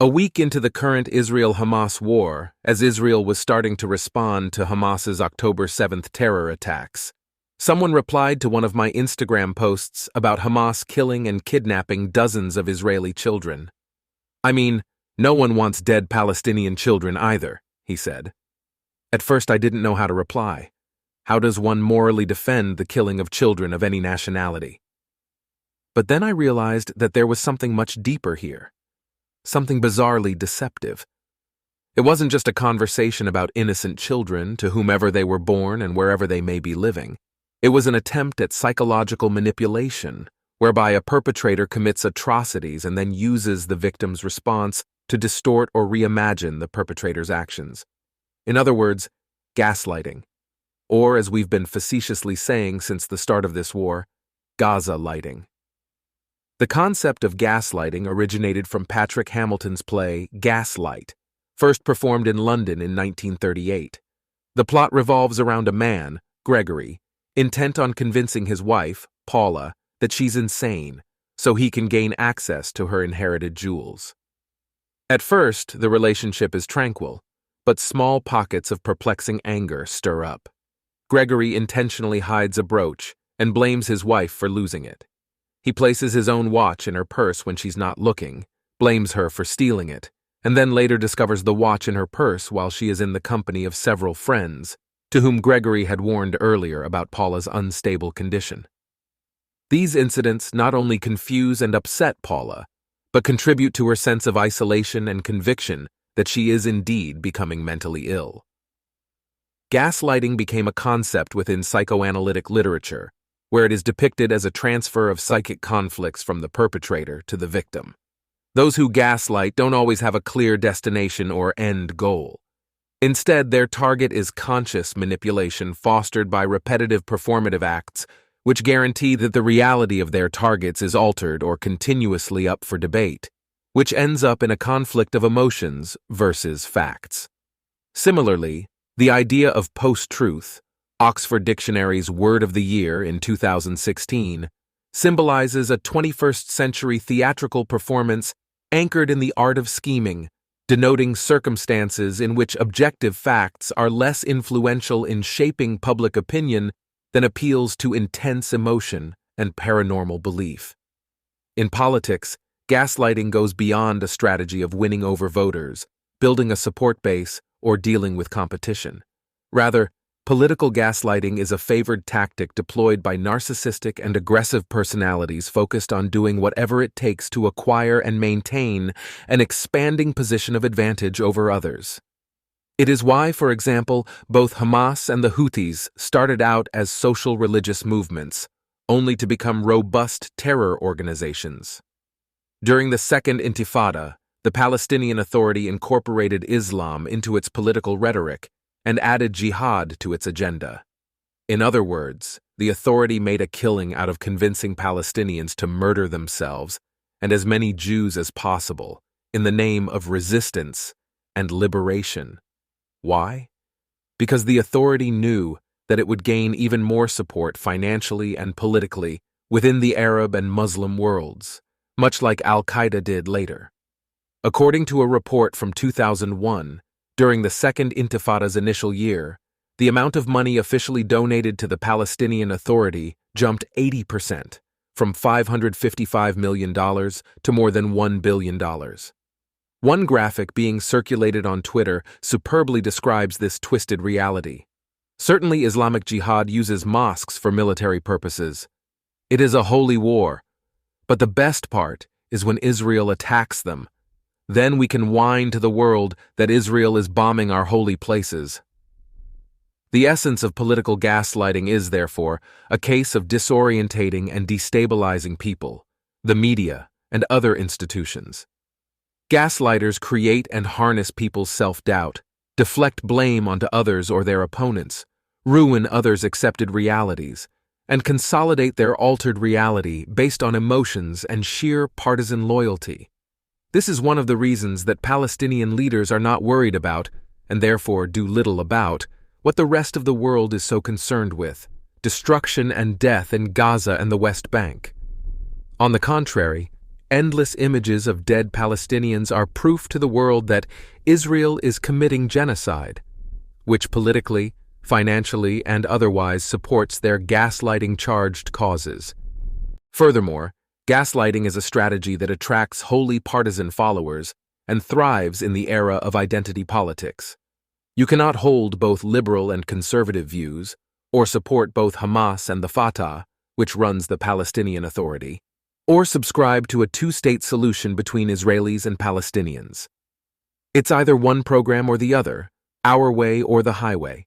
A week into the current Israel-Hamas war, as Israel was starting to respond to Hamas's October 7th terror attacks, someone replied to one of my Instagram posts about Hamas killing and kidnapping dozens of Israeli children. "I mean, no one wants dead Palestinian children either," he said. At first I didn't know how to reply. How does one morally defend the killing of children of any nationality? But then I realized that there was something much deeper here. Something bizarrely deceptive. It wasn't just a conversation about innocent children to whomever they were born and wherever they may be living. It was an attempt at psychological manipulation, whereby a perpetrator commits atrocities and then uses the victim's response to distort or reimagine the perpetrator's actions. In other words, gaslighting. Or, as we've been facetiously saying since the start of this war, gazalighting. The concept of gaslighting originated from Patrick Hamilton's play Gaslight, first performed in London in 1938. The plot revolves around a man, Gregory, intent on convincing his wife, Paula, that she's insane, so he can gain access to her inherited jewels. At first, the relationship is tranquil, but small pockets of perplexing anger stir up. Gregory intentionally hides a brooch and blames his wife for losing it. He places his own watch in her purse when she's not looking, blames her for stealing it, and then later discovers the watch in her purse while she is in the company of several friends, to whom Gregory had warned earlier about Paula's unstable condition. These incidents not only confuse and upset Paula, but contribute to her sense of isolation and conviction that she is indeed becoming mentally ill. Gaslighting became a concept within psychoanalytic literature, where it is depicted as a transfer of psychic conflicts from the perpetrator to the victim. Those who gaslight don't always have a clear destination or end goal. Instead, their target is conscious manipulation fostered by repetitive performative acts, which guarantee that the reality of their targets is altered or continuously up for debate, which ends up in a conflict of emotions versus facts. Similarly, the idea of post-truth, Oxford Dictionary's Word of the Year in 2016, symbolizes a 21st century theatrical performance anchored in the art of scheming, denoting circumstances in which objective facts are less influential in shaping public opinion than appeals to intense emotion and paranormal belief. In politics, gaslighting goes beyond a strategy of winning over voters, building a support base, or dealing with competition. Rather, political gaslighting is a favored tactic deployed by narcissistic and aggressive personalities focused on doing whatever it takes to acquire and maintain an expanding position of advantage over others. It is why, for example, both Hamas and the Houthis started out as social religious movements, only to become robust terror organizations. During the Second Intifada, the Palestinian Authority incorporated Islam into its political rhetoric and added jihad to its agenda. In other words, the authority made a killing out of convincing Palestinians to murder themselves and as many Jews as possible in the name of resistance and liberation. Why? Because the authority knew that it would gain even more support financially and politically within the Arab and Muslim worlds, much like Al-Qaeda did later. According to a report from 2001, during the Second Intifada's initial year, the amount of money officially donated to the Palestinian Authority jumped 80%, from $555 million to more than $1 billion. One graphic being circulated on Twitter superbly describes this twisted reality. Certainly, Islamic Jihad uses mosques for military purposes. It is a holy war. But the best part is when Israel attacks them. Then we can whine to the world that Israel is bombing our holy places. The essence of political gaslighting is, therefore, a case of disorientating and destabilizing people, the media, and other institutions. Gaslighters create and harness people's self-doubt, deflect blame onto others or their opponents, ruin others' accepted realities, and consolidate their altered reality based on emotions and sheer partisan loyalty. This is one of the reasons that Palestinian leaders are not worried about, and therefore do little about, what the rest of the world is so concerned with: destruction and death in Gaza and the West Bank. On the contrary, Endless images of dead Palestinians are proof to the world that Israel is committing genocide, which politically, financially, and otherwise supports their gaslighting-charged causes. Furthermore, gaslighting is a strategy that attracts wholly partisan followers and thrives in the era of identity politics. You cannot hold both liberal and conservative views, or support both Hamas and the Fatah, which runs the Palestinian Authority, or subscribe to a two-state solution between Israelis and Palestinians. It's either one program or the other, our way or the highway.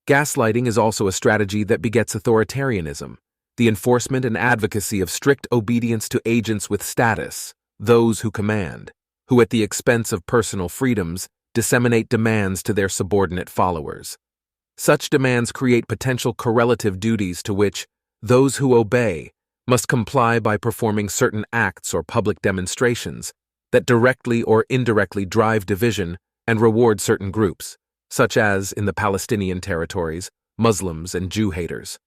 Gaslighting is also a strategy that begets authoritarianism, the enforcement and advocacy of strict obedience to agents with status, those who command, who at the expense of personal freedoms disseminate demands to their subordinate followers. Such demands create potential correlative duties to which those who obey must comply by performing certain acts or public demonstrations that directly or indirectly drive division and reward certain groups, such as, in the Palestinian territories, Muslims and Jew haters.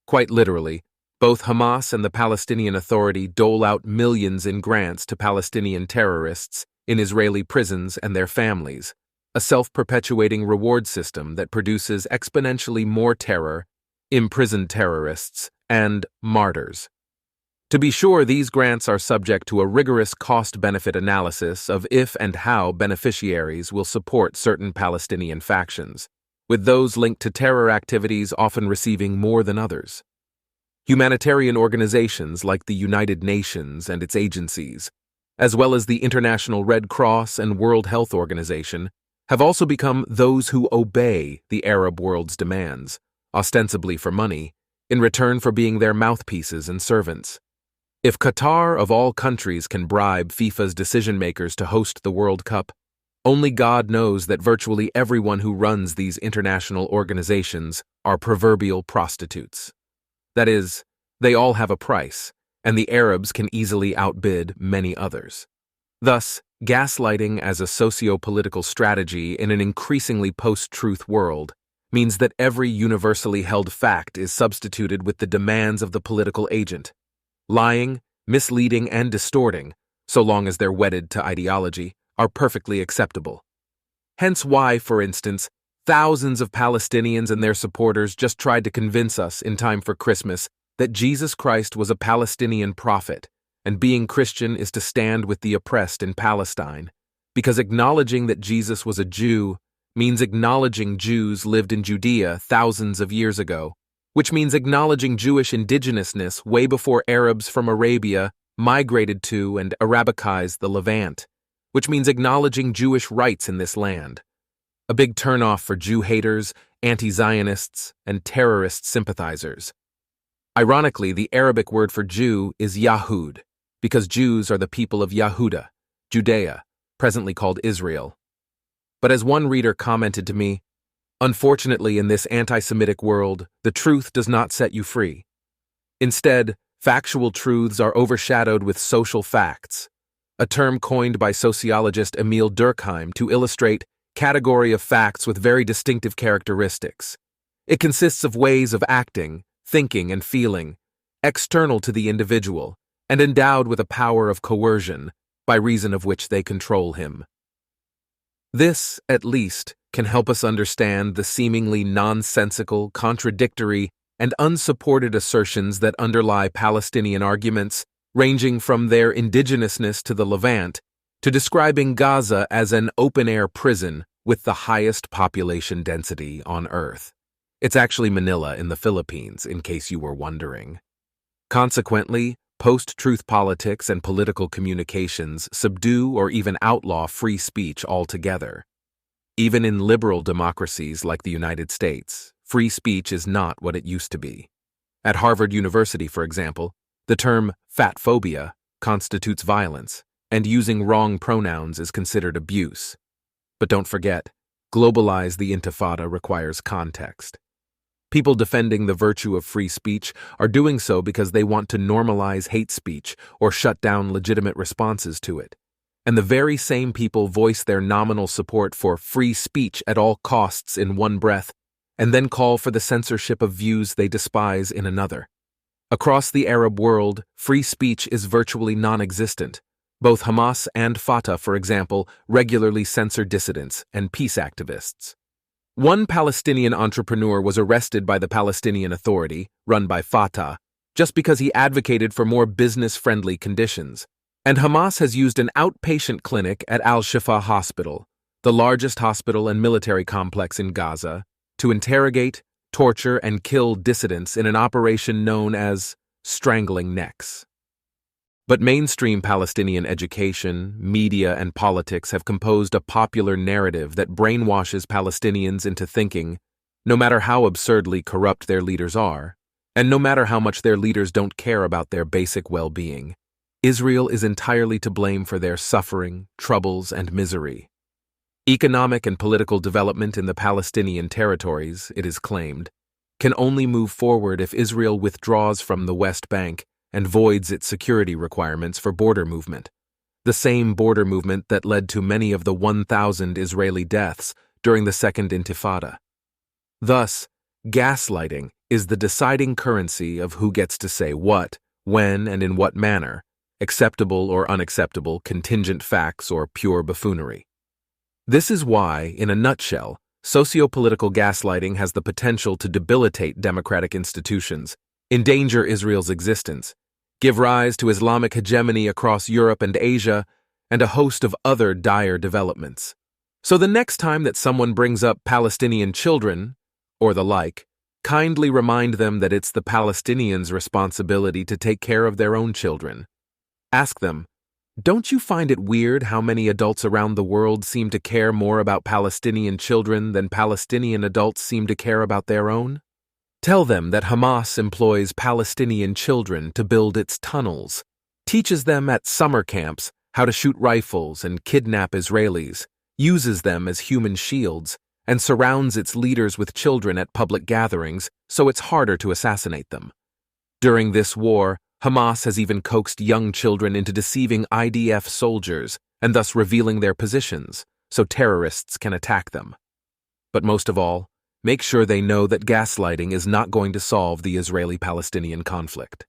Quite literally, both Hamas and the Palestinian Authority dole out millions in grants to Palestinian terrorists in Israeli prisons and their families, a self-perpetuating reward system that produces exponentially more terror, imprisoned terrorists, and martyrs. To be sure, these grants are subject to a rigorous cost-benefit analysis of if and how beneficiaries will support certain Palestinian factions, with those linked to terror activities often receiving more than others. Humanitarian organizations like the United Nations and its agencies, as well as the International Red Cross and World Health Organization, have also become those who obey the Arab world's demands, ostensibly for money, in return for being their mouthpieces and servants. If Qatar of all countries can bribe FIFA's decision-makers to host the World Cup, only God knows that virtually everyone who runs these international organizations are proverbial prostitutes. That is, they all have a price, and the Arabs can easily outbid many others. Thus, gaslighting as a socio-political strategy in an increasingly post-truth world means that every universally held fact is substituted with the demands of the political agent. Lying, misleading, and distorting, so long as they're wedded to ideology, are perfectly acceptable. Hence why, for instance, thousands of Palestinians and their supporters just tried to convince us in time for Christmas that Jesus Christ was a Palestinian prophet, and being Christian is to stand with the oppressed in Palestine, because acknowledging that Jesus was a Jew means acknowledging Jews lived in Judea thousands of years ago, which means acknowledging Jewish indigenousness way before Arabs from Arabia migrated to and Arabicized the Levant, which means acknowledging Jewish rights in this land. A big turnoff for Jew haters, anti-Zionists, and terrorist sympathizers. Ironically, the Arabic word for Jew is Yahud, because Jews are the people of Yahuda, Judea, presently called Israel. But as one reader commented to me, unfortunately, in this anti-Semitic world, the truth does not set you free. Instead, factual truths are overshadowed with social facts, a term coined by sociologist Emil Durkheim to illustrate category of facts with very distinctive characteristics. It consists of ways of acting, thinking, and feeling, external to the individual, and endowed with a power of coercion, by reason of which they control him. This, at least, can help us understand the seemingly nonsensical, contradictory, and unsupported assertions that underlie Palestinian arguments, ranging from their indigenousness to the Levant, to describing Gaza as an open-air prison with the highest population density on Earth. It's actually Manila in the Philippines, in case you were wondering. Consequently, post-truth politics and political communications subdue or even outlaw free speech altogether. Even in liberal democracies like the United States, free speech is not what it used to be. At Harvard University, for example, the term fat phobia constitutes violence, and using wrong pronouns is considered abuse. But don't forget, globalize the intifada requires context. People defending the virtue of free speech are doing so because they want to normalize hate speech or shut down legitimate responses to it. And the very same people voice their nominal support for free speech at all costs in one breath, and then call for the censorship of views they despise in another. Across the Arab world, free speech is virtually non-existent. Both Hamas and Fatah, for example, regularly censor dissidents and peace activists. One Palestinian entrepreneur was arrested by the Palestinian Authority, run by Fatah, just because he advocated for more business-friendly conditions. And Hamas has used an outpatient clinic at Al-Shifa Hospital, the largest hospital and military complex in Gaza, to interrogate, torture, and kill dissidents in an operation known as strangling necks. But mainstream Palestinian education, media, and politics have composed a popular narrative that brainwashes Palestinians into thinking, no matter how absurdly corrupt their leaders are, and no matter how much their leaders don't care about their basic well-being, Israel is entirely to blame for their suffering, troubles, and misery. Economic and political development in the Palestinian territories, it is claimed, can only move forward if Israel withdraws from the West Bank and voids its security requirements for border movement, the same border movement that led to many of the 1,000 Israeli deaths during the Second Intifada. Thus, gaslighting is the deciding currency of who gets to say what, when, and in what manner, acceptable or unacceptable contingent facts or pure buffoonery. This is why, in a nutshell, socio-political gaslighting has the potential to debilitate democratic institutions, endanger Israel's existence, give rise to Islamic hegemony across Europe and Asia, and a host of other dire developments. So the next time that someone brings up Palestinian children, or the like, kindly remind them that it's the Palestinians' responsibility to take care of their own children. Ask them, don't you find it weird how many adults around the world seem to care more about Palestinian children than Palestinian adults seem to care about their own? Tell them that Hamas employs Palestinian children to build its tunnels, teaches them at summer camps how to shoot rifles and kidnap Israelis, uses them as human shields, and surrounds its leaders with children at public gatherings so it's harder to assassinate them. During this war, Hamas has even coaxed young children into deceiving IDF soldiers and thus revealing their positions so terrorists can attack them. But most of all, make sure they know that gaslighting is not going to solve the Israeli-Palestinian conflict.